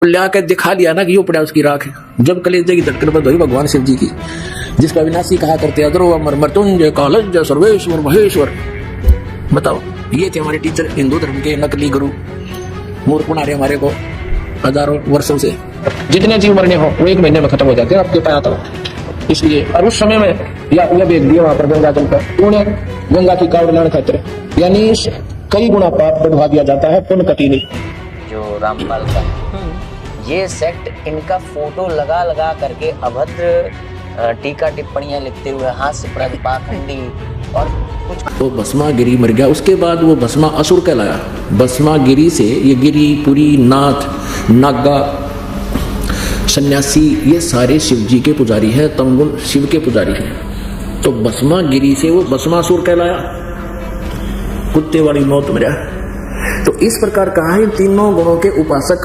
ला के दिखा दिया ना कि यो पड़ा उसकी राख है। जब कलेजे की धड़कन बंद हुई भगवान शिव जी की, जिसका विनाशी कहा करते अदरो अमर मृत्युंजय कालंजय सर्वेश्वर महेश्वर। बताओ, ये थे हमारे टीचर, हिंदू धर्म के नकली गुरु, मूर्ख बना रहे हमारे को हजारों वर्षों से। जितने जीव मरने हो वो 1 महीने में खत्म हो जाते हैं आपके पाया था। इसलिए और उस समय में या भेज दिया वहां पर गंगा जल पर उन्हें गंगा की कावड़ लाने खातिर, यानी कई गुना पाप बढ़वा दिया जाता है, पुण्य कटी नहीं। जो रामपाल का ये सेक्ट, इनका फोटो लगा लगा करके अभद्र टीका टिप्पणियां लिखते हुए हास्यप्रद पाखंडी और कुछ। तो भस्मागिरी मर गया, उसके बाद वो भस्मा असुर कहलाया। भस्मागिरी से ये गिरी पुरी नाथ नागा सन्यासी ये सारे शिव जी के पुजारी हैं, तमगुण शिव के पुजारी हैं। तो भस्मागिरी से वो भस्मासुर कहलाया, कुत्ते वाली मौत मरा। तो इस प्रकार कहा है, तीनों गुणों के उपासक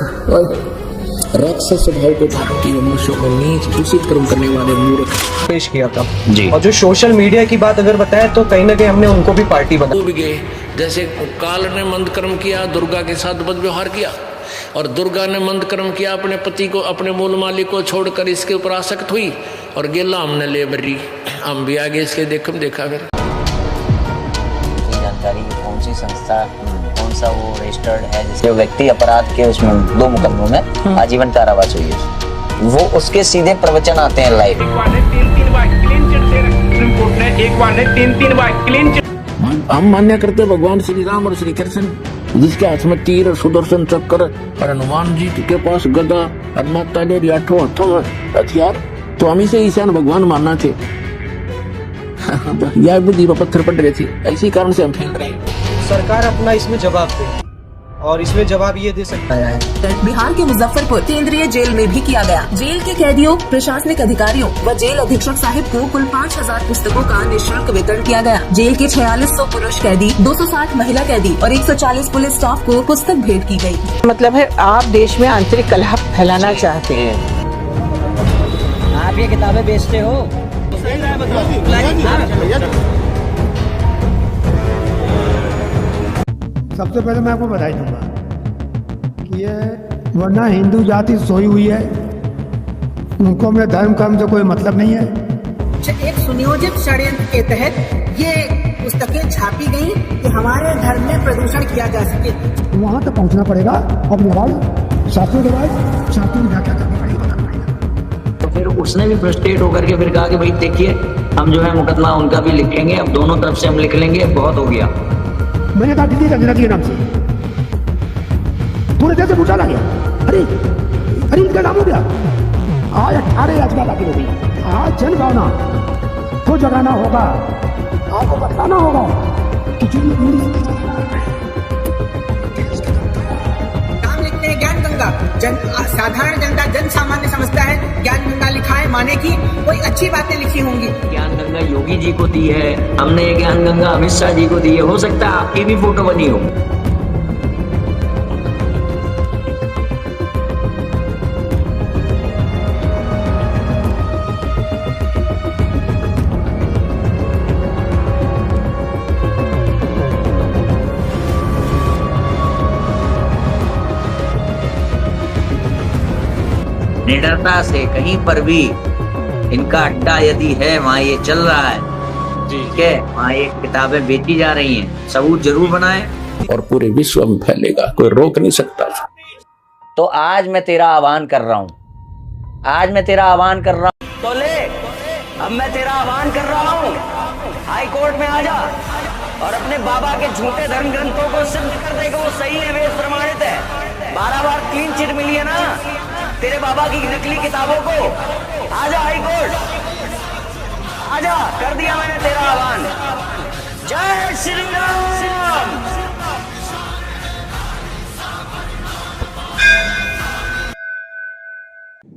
राक्षस स्वभाव को धारण किए मनुष्यों को नीच दूषित कर्म करने वाले मूर्ख पेश किया था जी। और जो सोशल मीडिया की बात अगर बताएं तो कहीं ना कहीं हमने उनको भी पार्टी बना गए। जैसे काल ने मंद कर्म किया, दुर्गा के साथ बदव्यवहार किया, और दुर्गा ने मंद कर्म किया, अपने पति को अपने मूल मालिक को छोड़कर इसके ऊपर आसक्त हुई और गेला हमने ले बर्री। हम भी आगे इसके देखा फिर जानकारी कौन सी संस्था, कौन सा वो रजिस्टर्ड है जिससे व्यक्ति अपराध के उसमें 2 मुकदमों में आजीवन कारावास हुई है, वो उसके सीधे प्रवचन आते हैं लाइव। हम मान्य करते भगवान श्री राम और श्री कृष्ण, जिसके हाथ में तीर और सुदर्शन चक्र और हनुमान जी के पास गदा और माता ने 8 हाथों में हथियार, तो हम इसे ईशान भगवान मानना थे। यह बुद्धि पर पत्थर पड़ रहे थे, इसी कारण से हम फैल रहे हैं। सरकार अपना इसमें जवाब दे, और इसमें जवाब ये दे सकता है। बिहार के मुजफ्फरपुर केंद्रीय जेल में भी किया गया। जेल के कैदियों, प्रशासनिक अधिकारियों व जेल अधीक्षक साहिब को कुल 5000 पुस्तकों का निःशुल्क वितरण किया गया। जेल के 4600 पुरुष कैदी, 260 महिला कैदी और 140 पुलिस स्टाफ को पुस्तक भेंट की गई। मतलब है आप देश में आंतरिक कलह फैलाना चाहते हैं। आप ये किताबें बेचते हो? सबसे पहले मैं आपको बधाई दूंगा कि ये वरना हिंदू जाति सोई हुई है, उनको अपने धर्म कर्म से कोई मतलब नहीं है। एक सुनियोजित षड्यंत्र के तहत ये पुस्तकें छापी गई कि हमारे धर्म में प्रदूषण किया जा सके। वहां तक पहुंचना पड़ेगा, अपनी आवाज शास्त्रों की आवाज शास्त्रों में व्याख्या करनी पड़ेगी, बताना पड़ेगा। तो फिर उसने भी फ्रस्ट्रेट होकर के फिर कहा कि भाई देखिए, हम जो है मुकदमा उनका भी लिख लेंगे, अब दोनों तरफ से हम लिख लेंगे, बहुत हो गया। मैंने कहा किसी रंजना के नाम से पूरे देश से पूछा लग गया, अरे अरे इनका नाम हो गया। आज 18 याचिका दाखिल हो गई। आज जनगणना को जगाना होगा, आपको बताना होगा कि नाम लिखते हैं ज्ञान गंगा, साधारण जनता जन सामान्य समझता है ज्ञान गंगा लिखा है माने की कोई अच्छी बातें लिखी होंगी। ज्ञान गंगा योगी जी को दी है हमने, ये ज्ञान गंगा अमित शाह जी को दी है, हो सकता है आपकी भी फोटो बनी हो। निडरता से कहीं पर भी इनका अड्डा यदि है, वहाँ ये चल रहा है, ठीक है, वहाँ ये किताबें बेची जा रही हैं, सबूत जरूर बनाएं और पूरे विश्व में फैलेगा, कोई रोक नहीं सकता। तो आज मैं तेरा आह्वान कर रहा हूँ, आज मैं तेरा आह्वान कर रहा हूँ, तो ले, अब मैं तेरा आह्वान कर रहा हूँ, हाई कोर्ट में आ जा और अपने बाबा के झूठे धर्म ग्रंथों को सिद्ध कर दे कि वो सही है, वेद प्रमाणित है। 12 बार क्लीन चिट मिली है ना तेरे बाबा की नकली किताबों को। आजा हाई कोर्ट, आजा, कर दिया मैंने तेरा आह्वान। जय श्री राम।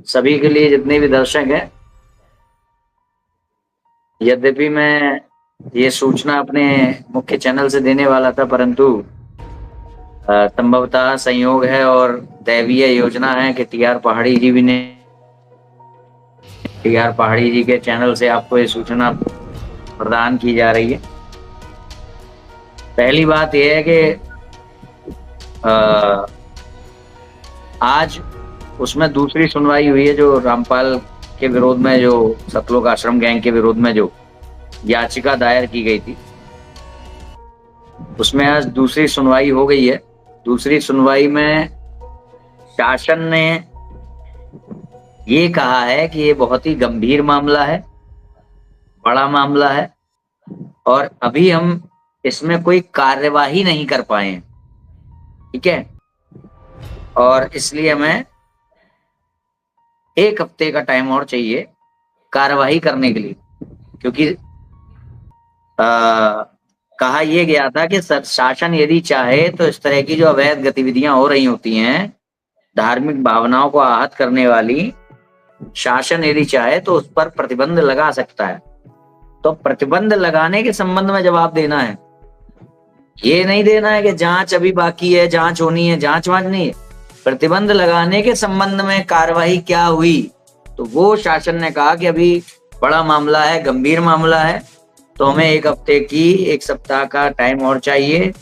सभी के लिए जितने भी दर्शक हैं, यद्यपि मैं ये सूचना अपने मुख्य चैनल से देने वाला था, परंतु संभवतः संयोग है और दैवीय योजना है कि टीआर पहाड़ी जी भी ने टीआर पहाड़ी जी के चैनल से आपको ये सूचना प्रदान की जा रही है। पहली बात यह है कि आज उसमें दूसरी सुनवाई हुई है जो रामपाल के विरोध में, जो सतलोक आश्रम गैंग के विरोध में जो याचिका दायर की गई थी, उसमें आज दूसरी सुनवाई हो गई है। दूसरी सुनवाई में शासन ने ये कहा है कि ये बहुत ही गंभीर मामला है, बड़ा मामला है, और अभी हम इसमें कोई कार्यवाही नहीं कर पाए हैं, ठीक है, और इसलिए हमें 1 हफ्ते का टाइम और चाहिए कार्यवाही करने के लिए, क्योंकि कहा यह गया था कि शासन यदि चाहे तो इस तरह की जो अवैध गतिविधियां हो रही होती हैं, धार्मिक भावनाओं को आहत करने वाली, शासन यदि चाहे तो उस पर प्रतिबंध लगा सकता है। तो प्रतिबंध लगाने के संबंध में जवाब देना है, ये नहीं देना है कि जांच अभी बाकी है, जांच होनी है, जांच वांच नहीं है। प्रतिबंध लगाने के संबंध में कार्यवाही क्या हुई, तो वो शासन ने कहा कि अभी बड़ा मामला है, गंभीर मामला है, तो हमें 1 हफ्ते की, 1 सप्ताह का टाइम और चाहिए।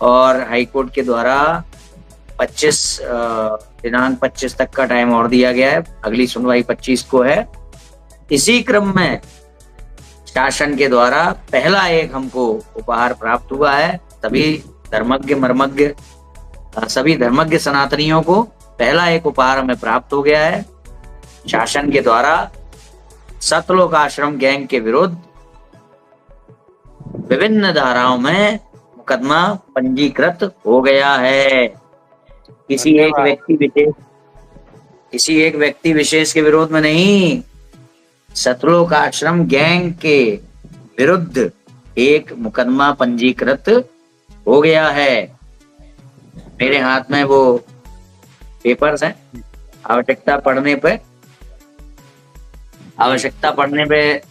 और हाईकोर्ट के द्वारा दिनांक 25 तक का टाइम और दिया गया है। अगली सुनवाई 25 को है। इसी क्रम में शासन के द्वारा पहला एक हमको उपहार प्राप्त हुआ है। सभी धर्मज्ञ सनातनियों को पहला एक उपहार हमें प्राप्त हो गया है। शासन के द्वारा सतलोक आश्रम गैंग के विरुद्ध विभिन्न धाराओं में मुकदमा पंजीकृत हो गया है। किसी एक व्यक्ति विशेष के विरोध में नहीं, सतलोक आश्रम गैंग के विरुद्ध एक मुकदमा पंजीकृत हो गया है। मेरे हाथ में वो पेपर्स हैं। आवश्यकता पड़ने पे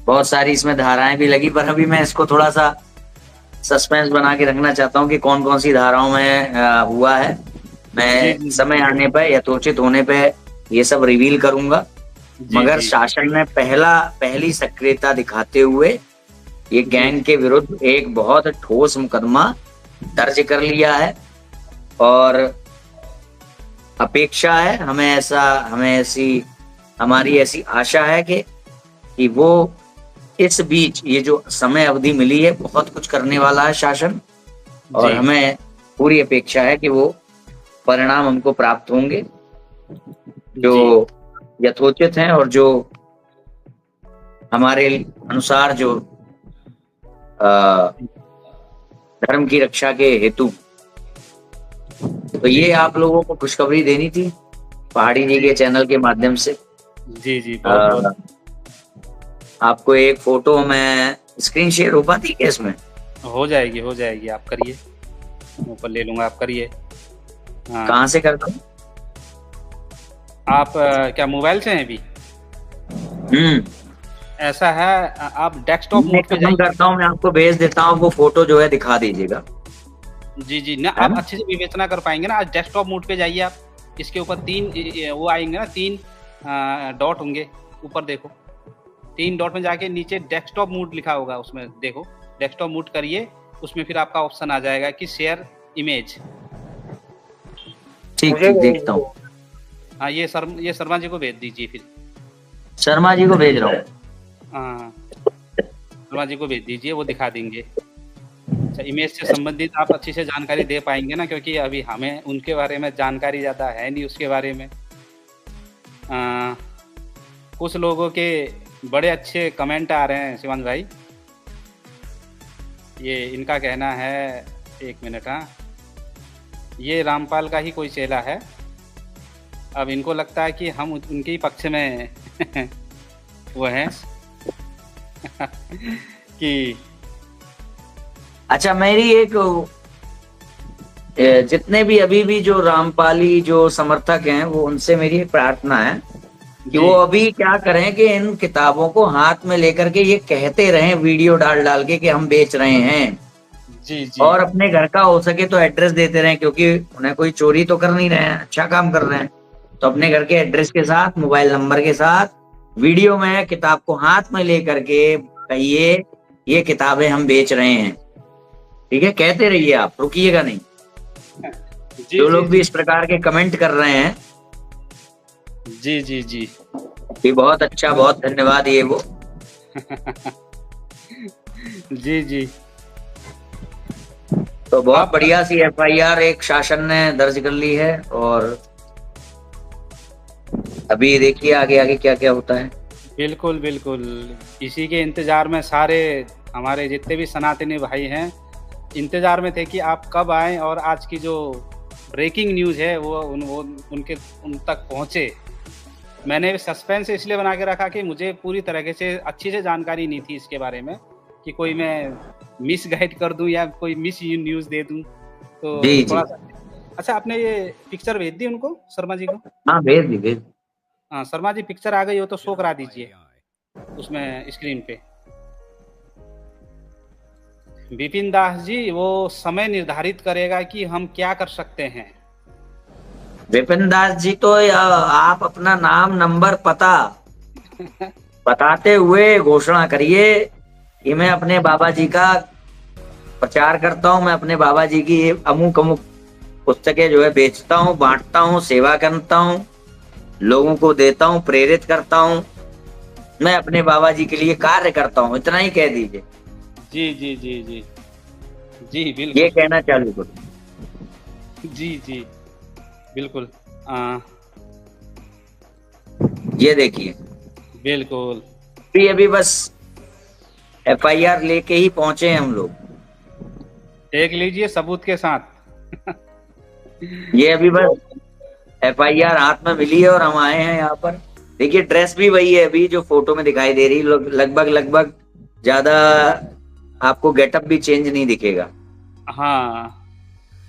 बहुत सारी इसमें धाराएं भी लगी, पर अभी मैं इसको थोड़ा सा सस्पेंस बना के रखना चाहता हूं कि कौन कौन सी धाराओं में हुआ है। मैं समय आने पर, यथोचित होने पे ये सब रिवील करूंगा। मगर शासन ने पहली सक्रियता दिखाते हुए ये गैंग के विरुद्ध एक बहुत ठोस मुकदमा दर्ज कर लिया है, और अपेक्षा है, हमारी ऐसी आशा है कि वो इस बीच ये जो समय अवधि मिली है, बहुत कुछ करने वाला है शासन, और हमें पूरी अपेक्षा है कि वो परिणाम हमको प्राप्त होंगे जो यथोचित हैं और जो हमारे अनुसार जो धर्म की रक्षा के हेतु। तो ये आप लोगों को खुशखबरी देनी थी पहाड़ी जी के चैनल के माध्यम से। जी आपको एक फोटो में स्क्रीन शेयर हो पाती है इसमें? हो जाएगी आप करिए, ऊपर ले लूंगा, आप करिए। कहाँ से करता हूँ? आप क्या मोबाइल से हैं अभी? ऐसा है, आप डेस्कटॉप मोड पे जाइए। करता हूँ, मैं आपको भेज देता हूँ, वो फोटो जो है दिखा दीजिएगा। जी ना, आप अच्छे से विवेचना कर पाएंगे ना। आज डेस्कटॉप मोड पे जाइए आप, इसके ऊपर 3 वो आएंगे ना, 3 डॉट होंगे, ऊपर देखो 3 डॉट में जाके नीचे डेस्कटॉप मोड लिखा होगा, उसमें देखो डेस्कटॉप मोड करिए, उसमें फिर आपका ऑप्शन आ जाएगा कि शेयर इमेज। ठीक देखता हूँ। हाँ, ये शर्मा जी को भेज दीजिए। फिर शर्मा जी को भेज रहा हूँ। हाँ, शर्मा जी को भेज दीजिए, वो दिखा देंगे। अच्छा, इमेज से संबंधित आप अच्छी से जानकारी दे पाएंगे ना, क्योंकि अभी हमें उनके बारे में जानकारी ज़्यादा है नहीं उसके बारे में। कुछ लोगों के बड़े अच्छे कमेंट आ रहे हैं शिवांश भाई। ये इनका कहना है, 1 मिनट। हाँ, ये रामपाल का ही कोई चेला है। अब इनको लगता है कि हम उनके ही पक्ष में वो हैं कि अच्छा, मेरी एक जितने भी अभी भी जो रामपाली जो समर्थक हैं, वो उनसे मेरी एक प्रार्थना है कि वो अभी क्या करें कि इन किताबों को हाथ में लेकर के ये कहते रहें वीडियो डाल के कि हम बेच रहे हैं। जी। और अपने घर का हो सके तो एड्रेस देते रहें, क्योंकि उन्हें कोई चोरी तो कर नहीं रहे हैं, अच्छा काम कर रहे हैं। तो अपने घर के एड्रेस के साथ, मोबाइल नंबर के साथ वीडियो में किताब को हाथ में लेकर के कहिए ये किताबें हम बेच रहे हैं। ठीक है, कहते रहिए आप, रुकिएगा नहीं। जी जो जी लोग भी इस प्रकार के कमेंट कर रहे हैं, जी जी जी ये बहुत अच्छा, बहुत धन्यवाद। ये वो जी जी तो बहुत आप बढ़िया सी एफआईआर एक शासन ने दर्ज कर ली है, और अभी देखिए आगे आगे क्या क्या होता है। बिल्कुल बिल्कुल, इसी के इंतजार में सारे हमारे जितने भी सनातनी भाई हैं इंतजार में थे कि आप कब आएं और आज की जो ब्रेकिंग न्यूज़ है वो उन तक पहुंचे। मैंने सस्पेंस इसलिए बना के रखा कि मुझे पूरी तरीके से अच्छी से जानकारी नहीं थी इसके बारे में, कि कोई मैं मिस गाइड कर दूं या कोई मिस न्यूज़ दे दूं, तो जी थोड़ा जी, सा। अच्छा, आपने ये पिक्चर भेज दी उनको, शर्मा जी को? हाँ भेज दी भेज दी। हाँ, शर्मा जी पिक्चर आ गई हो तो शो करा दीजिए उसमें स्क्रीन पे। विपिन दास जी, वो समय निर्धारित करेगा कि हम क्या कर सकते हैं। विपिन दास जी तो आप अपना नाम, नंबर, पता बताते हुए घोषणा करिए कि मैं अपने बाबा जी का प्रचार करता हूँ, मैं अपने बाबा जी की अमुक अमुक पुस्तकें जो है बेचता हूँ, बांटता हूँ, सेवा करता हूँ, लोगों को देता हूँ, प्रेरित करता हूँ, मैं अपने बाबा जी के लिए कार्य करता हूँ, इतना ही कह दीजिए। जी जी जी जी जी ये बिल्कुल। कहना चालू करो। जी जी बिल्कुल। ये देखिए, बिल्कुल। अभी बस एफआईआर लेके ही पहुंचे हैं हम लोग। देख लीजिए सबूत के साथ। ये अभी बस एफआईआर हाथ में मिली है और हम आए हैं यहाँ पर। देखिए ड्रेस भी वही है अभी जो फोटो में दिखाई दे रही, लगभग लगभग, ज्यादा आपको गेटअप भी चेंज नहीं दिखेगा। हाँ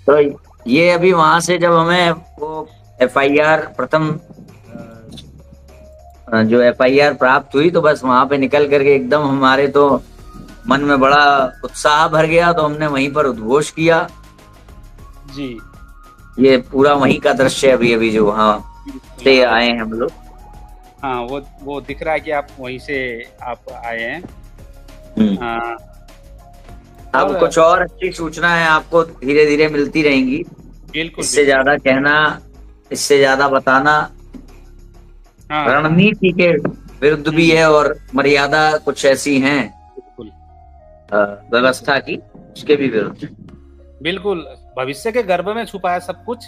तो ये अभी वहां से जब हमें वो एफआईआर प्रथम जो एफआईआर प्राप्त हुई, तो बस वहां पे निकल करके एकदम हमारे तो मन में बड़ा उत्साह भर गया, तो हमने वहीं पर उद्घोष किया। जी। ये पूरा वहीं का दृश्य अभी अभी जो वहां से आए हैं हम लोग। हाँ, वो दिख रहा है कि आप वहीं से आप आए हैं। हाँ, अब कुछ और अच्छी सूचनाएं आपको धीरे धीरे मिलती रहेंगी। बिल्कुल। इससे ज्यादा कहना, इससे ज्यादा बताना हाँ, रणनीति के विरुद्ध भी है, और मर्यादा कुछ ऐसी हैं बिल्कुल व्यवस्था की, उसके भी विरुद्ध। बिल्कुल, भविष्य के गर्भ में छुपा है सब कुछ।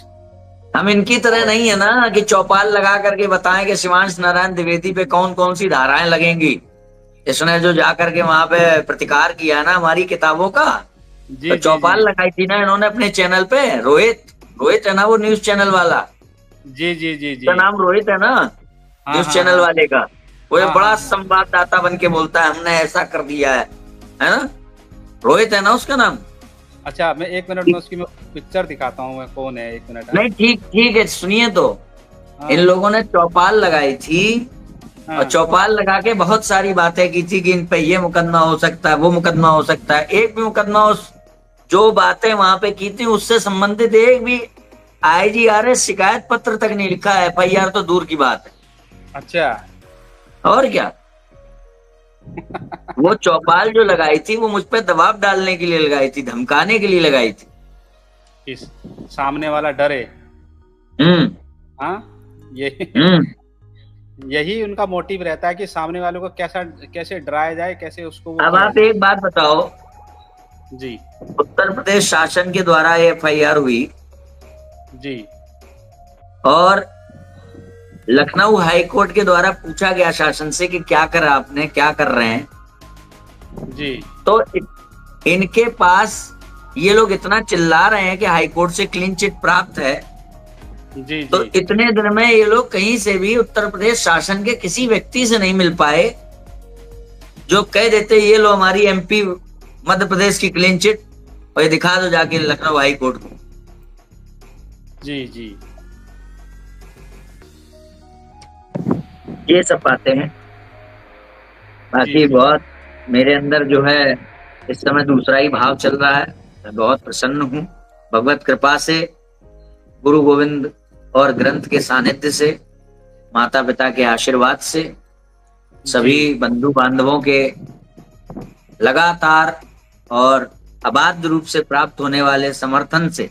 हम इनकी तरह नहीं है ना कि चौपाल लगा करके बताएं कि शिवांश नारायण द्विवेदी पे कौन कौन सी धाराएं लगेंगी। इसने जो जा करके वहां पे प्रतिकार किया ना हमारी किताबों का, तो चौपाल लगाई थी ना इन्होंने अपने चैनल पे। रोहित है ना वो न्यूज चैनल वाला, जी जी जी जी। उसका नाम रोहित है ना, न्यूज चैनल वाले का। वो एक बड़ा संवाददाता बन के बोलता है हमने ऐसा कर दिया है ना, रोहित है ना उसका नाम। अच्छा, मैं 1 मिनट में उसकी मैं पिक्चर दिखाता हूँ, मैं कौन है, 1 मिनट। नहीं ठीक है, सुनिए तो। इन लोगों ने चौपाल लगाई थी, और चौपाल लगा के बहुत सारी बातें की थी कि इन पे ये मुकदमा हो सकता है, वो मुकदमा हो सकता है। एक भी मुकदमा, उस जो बातें वहां पे की थी उससे संबंधित एक भी IGRS शिकायत पत्र तक नहीं लिखा है। एफआईआर तो दूर की बात है। अच्छा। और क्या। वो चौपाल जो लगाई थी वो मुझ पे दबाव डालने के लिए लगाई थी, धमकाने के लिए लगाई थी। इस सामने वाला डरे। हाँ, यही उनका मोटिव रहता है कि सामने वालों को कैसे डराया जाए, कैसे उसको। अब आप एक बात बताओ जी। उत्तर प्रदेश शासन के द्वारा एफआईआर हुई जी, और लखनऊ हाईकोर्ट के द्वारा पूछा गया शासन से कि क्या करा आपने, क्या कर रहे हैं जी। तो इनके पास ये लोग इतना चिल्ला रहे हैं कि हाईकोर्ट से क्लीन चिट प्राप्त है। जी तो जी। इतने दिन में ये लोग कहीं से भी उत्तर प्रदेश शासन के किसी व्यक्ति से नहीं मिल पाए जो कह देते ये लो हमारी MP मध्य प्रदेश की क्लीन चिट, और ये दिखा दो जाके लखनऊ हाई कोर्ट को। जी जी। ये सब बातें हैं। बाकी बहुत मेरे अंदर जो है इस समय दूसरा ही भाव चल रहा है। मैं बहुत प्रसन्न हूँ भगवत कृपा से, गुरु गोविंद और ग्रंथ के सानिध्य से, माता पिता के आशीर्वाद से, सभी बंधु बांधवों के लगातार और अबाध रूप से प्राप्त होने वाले समर्थन से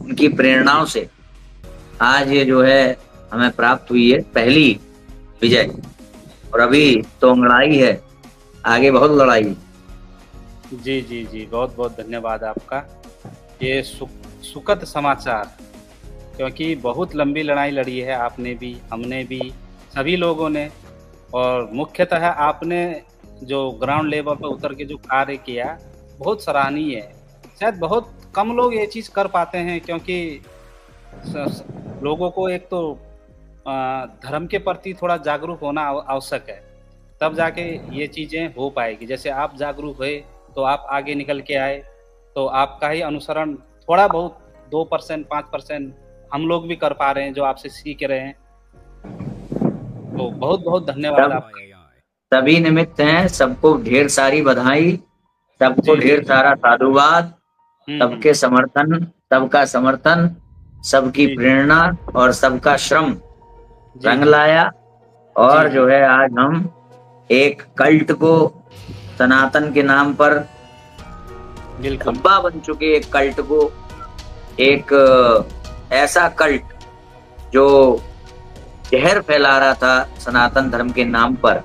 उनकी प्रेरणाओं से आज ये जो है हमें प्राप्त हुई है पहली विजय। और अभी तो लड़ाई है, आगे बहुत लड़ाई है। जी जी जी, बहुत बहुत धन्यवाद आपका। ये सुखद समाचार, क्योंकि बहुत लंबी लड़ाई लड़ी है आपने भी, हमने भी, सभी लोगों ने। और मुख्यतः आपने जो ग्राउंड लेवल पर उतर के जो कार्य किया बहुत सराहनीय है। शायद बहुत कम लोग ये चीज़ कर पाते हैं, क्योंकि लोगों को एक तो धर्म के प्रति थोड़ा जागरूक होना आवश्यक है, तब जाके ये चीज़ें हो पाएगी। जैसे आप जागरूक हुए तो आप आगे निकल के आए, तो आपका ही अनुसरण थोड़ा बहुत 2% 5% हम लोग भी कर पा रहे हैं, जो आपसे सीख रहे हैं। तो बहुत बहुत धन्यवाद आपका। सभी निमित्त हैं, सबको ढेर सारी बधाई, सबको ढेर सारा साधुवाद, सबके समर्थन, सबका समर्थन, सबकी प्रेरणा और सबका श्रम रंग लाया। और जो है आज हम एक कल्ट को सनातन के नाम पर धब्बा बन चुके एक कल्ट को, एक ऐसा कल्ट जो जहर फैला रहा था सनातन धर्म के नाम पर,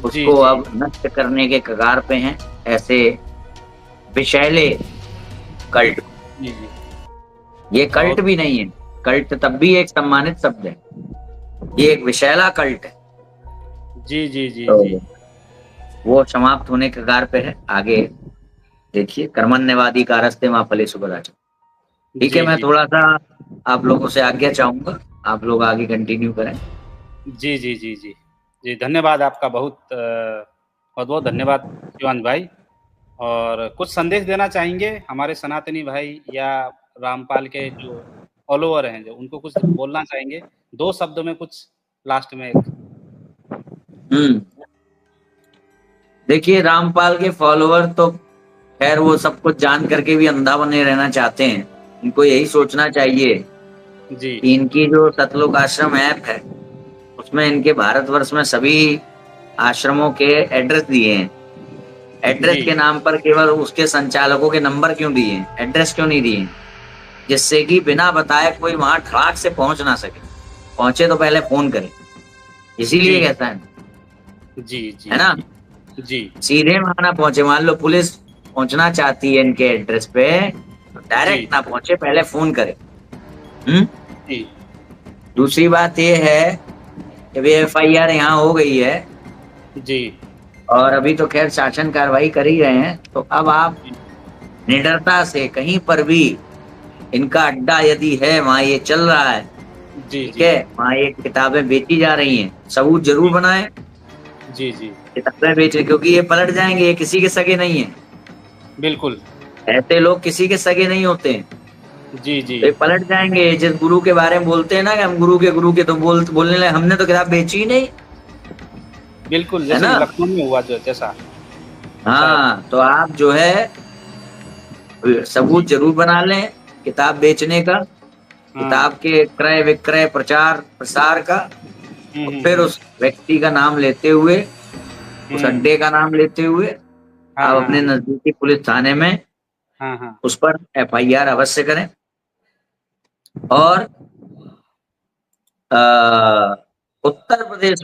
उसको अब नष्ट करने के कगार पे हैं ऐसे विषैले कल्ट। ये कल्ट भी नहीं है, कल्ट तब भी एक सम्मानित शब्द है, ये एक विषैला कल्ट है। जी जी जी तो जी, वो समाप्त होने के कगार पे है। आगे देखिए, कर्मण्यवादी का रास्ते मां फले सुबह। ठीक है, मैं थोड़ा सा आप लोगों से आज्ञा चाहूंगा, आप लोग आगे कंटिन्यू करें। जी जी जी जी जी, धन्यवाद आपका, बहुत बहुत धन्यवाद शिवांश भाई। और कुछ संदेश देना चाहेंगे हमारे सनातनी भाई या रामपाल के जो फॉलोअर हैं, जो उनको कुछ बोलना चाहेंगे 2 शब्दों में, कुछ लास्ट में? देखिए, रामपाल के फॉलोअर तो खैर वो सब कुछ जान करके भी अंधा बने रहना चाहते हैं। इनको यही सोचना चाहिए जी कि इनकी जो सतलोक आश्रम ऐप है उसमें इनके भारतवर्ष में सभी आश्रमों के एड्रेस दिए हैं। एड्रेस के नाम पर केवल उसके संचालकों के नंबर क्यों दिए हैं, एड्रेस क्यों नहीं दिए, जिससे कि बिना बताए कोई वहां ठड़ाक से पहुंच ना सके। पहुंचे तो पहले फोन करे, इसीलिए कहता है जी जी, है ना जी, सीधे वहां ना पहुंचे। मान लो पुलिस पहुंचना चाहती है इनके एड्रेस पे, तो डायरेक्ट ना पहुंचे, पहले फोन करे। जी। दूसरी बात ये है कि FIR यहाँ हो गई है जी, और अभी तो खैर शासन कार्रवाई कर ही रहे हैं, तो अब आप निडरता से कहीं पर भी इनका अड्डा यदि है, वहां ये चल रहा है, ठीक है, वहां ये किताबें बेची जा रही हैं, सबूत जरूर बनाए। जी जी, किताबें बेचे, क्योंकि ये पलट जाएंगे, ये किसी के सगे नहीं है। बिल्कुल, ऐसे लोग किसी के सगे नहीं होते हैं। जी जी, तो ये पलट जाएंगे। जिस गुरु के बारे में बोलते हैं ना कि हम गुरु के तो बोलने लगे, हमने तो किताब बेची ही नहीं। बिल्कुल, जैसे लखनऊ में हुआ जो जैसा। हाँ, तो आप जो है सबूत जरूर बना लें किताब बेचने का, किताब के क्रय विक्रय प्रचार प्रसार का। फिर उस व्यक्ति का नाम लेते हुए, उस अड्डे का नाम लेते हुए आप अपने नजदीकी पुलिस थाने में उस पर FIR अवश्य करें। और उत्तर प्रदेश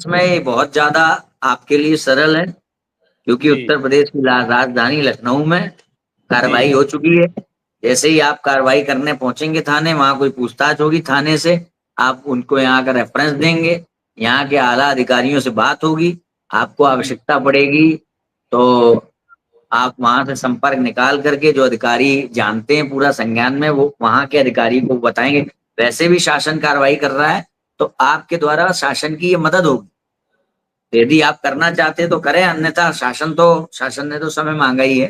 में ये बहुत ज्यादा आपके लिए सरल है, क्योंकि उत्तर प्रदेश की राजधानी लखनऊ में कार्रवाई हो चुकी है। जैसे ही आप कार्रवाई करने पहुंचेंगे थाने, वहां कोई पूछताछ होगी थाने से, आप उनको यहाँ का रेफरेंस देंगे, यहाँ के आला अधिकारियों से बात होगी, आपको आवश्यकता पड़ेगी तो आप वहां से संपर्क निकाल करके जो अधिकारी जानते हैं पूरा संज्ञान में, वो वहां के अधिकारी को बताएंगे। वैसे भी शासन कार्रवाई कर रहा है, तो आपके द्वारा शासन की ये मदद होगी। यदि आप करना चाहते हैं तो करें, अन्यथा शासन ने तो समय मांगा ही है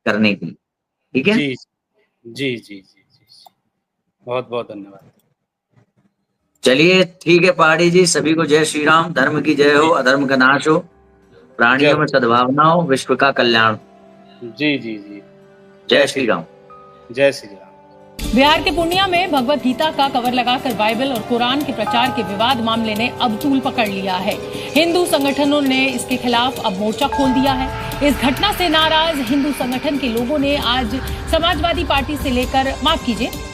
करने की। ठीक है, जी जी जी जी, बहुत बहुत धन्यवाद। चलिए ठीक है पहाड़ी जी, सभी को जय श्री राम। धर्म की जय हो, अधर्म का नाश हो, प्राणियों में सद्भावना हो, विश्व का कल्याण। जी जी जी, जय श्री राम, जय श्री राम। बिहार के पूर्णिया में भगवत गीता का कवर लगाकर बाइबल और कुरान के प्रचार के विवाद मामले ने अब तूल पकड़ लिया है। हिंदू संगठनों ने इसके खिलाफ अब मोर्चा खोल दिया है। इस घटना से नाराज हिंदू संगठन के लोगों ने आज समाजवादी पार्टी से लेकर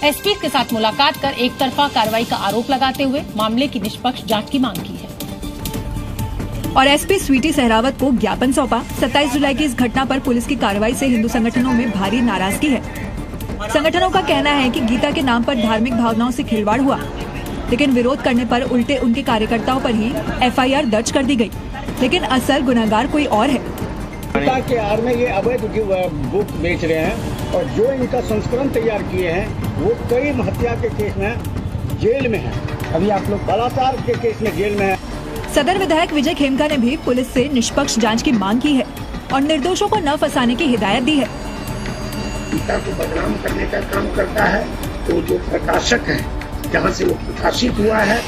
एसपी के साथ मुलाकात कर एक तरफा कार्रवाई का आरोप लगाते हुए मामले की निष्पक्ष जांच की मांग की है और एसपी स्वीटी सहरावत को ज्ञापन सौंपा। 27 जुलाई की इस घटना पर पुलिस की कार्रवाई से हिंदू संगठनों में भारी नाराजगी है। संगठनों का कहना है कि गीता के नाम पर धार्मिक भावनाओं से खिलवाड़ हुआ, लेकिन विरोध करने पर उल्टे उनके कार्यकर्ताओं पर ही एफआईआर दर्ज कर दी गई, लेकिन असल गुनहगार कोई और है। गीता के आड़ में ये अवैध बुक बेच रहे हैं और जो इनका संस्करण तैयार किए हैं वो कई हत्या के केस में जेल में है। अभी आप लोग बलात्कार के केस में जेल में है। सदर विधायक विजय खेमका ने भी पुलिस से निष्पक्ष जांच की मांग की है और निर्दोषों को न फंसाने की हिदायत दी है। गीता को बदनाम करने का काम करता है तो जो प्रकाशक है, जहाँ से वो प्रकाशित हुआ है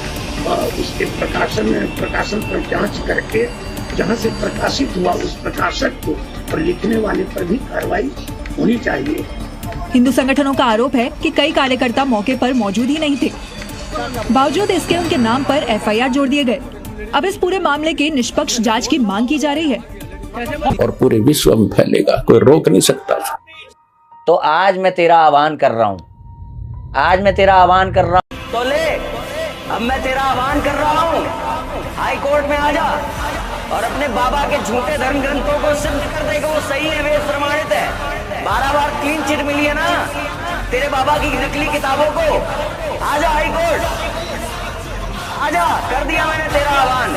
उसके प्रकाशन पर जांच करके जहाँ से प्रकाशित हुआ उस प्रकाशक को और लिखने वाले पर भी कार्रवाई होनी चाहिए। हिंदू संगठनों का आरोप है कि कई कार्यकर्ता मौके पर मौजूद ही नहीं थे, बावजूद इसके उनके नाम पर एफआईआर जोड़ दिए गए। अब इस पूरे मामले की निष्पक्ष जांच की मांग की जा रही है और पूरे विश्व में फैलेगा, कोई रोक नहीं सकता। तो आज मैं तेरा आह्वान कर रहा हूं, आज मैं तेरा आह्वान कर रहा हूं। तो ले, अब मैं तेरा आह्वान कर रहा हूं, हाई कोर्ट में आ जा और अपने बाबा के झूठे धर्म ग्रंथों को सिद्ध कर दे कि वो सही है, वेद प्रमाणित है। 12 बार क्लीन चिट मिली है ना तेरे बाबा की नकली किताबों को। आजा हाई कोर्ट, आजा, कर दिया मैंने तेरा आह्वान।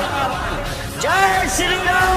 जय श्री राम।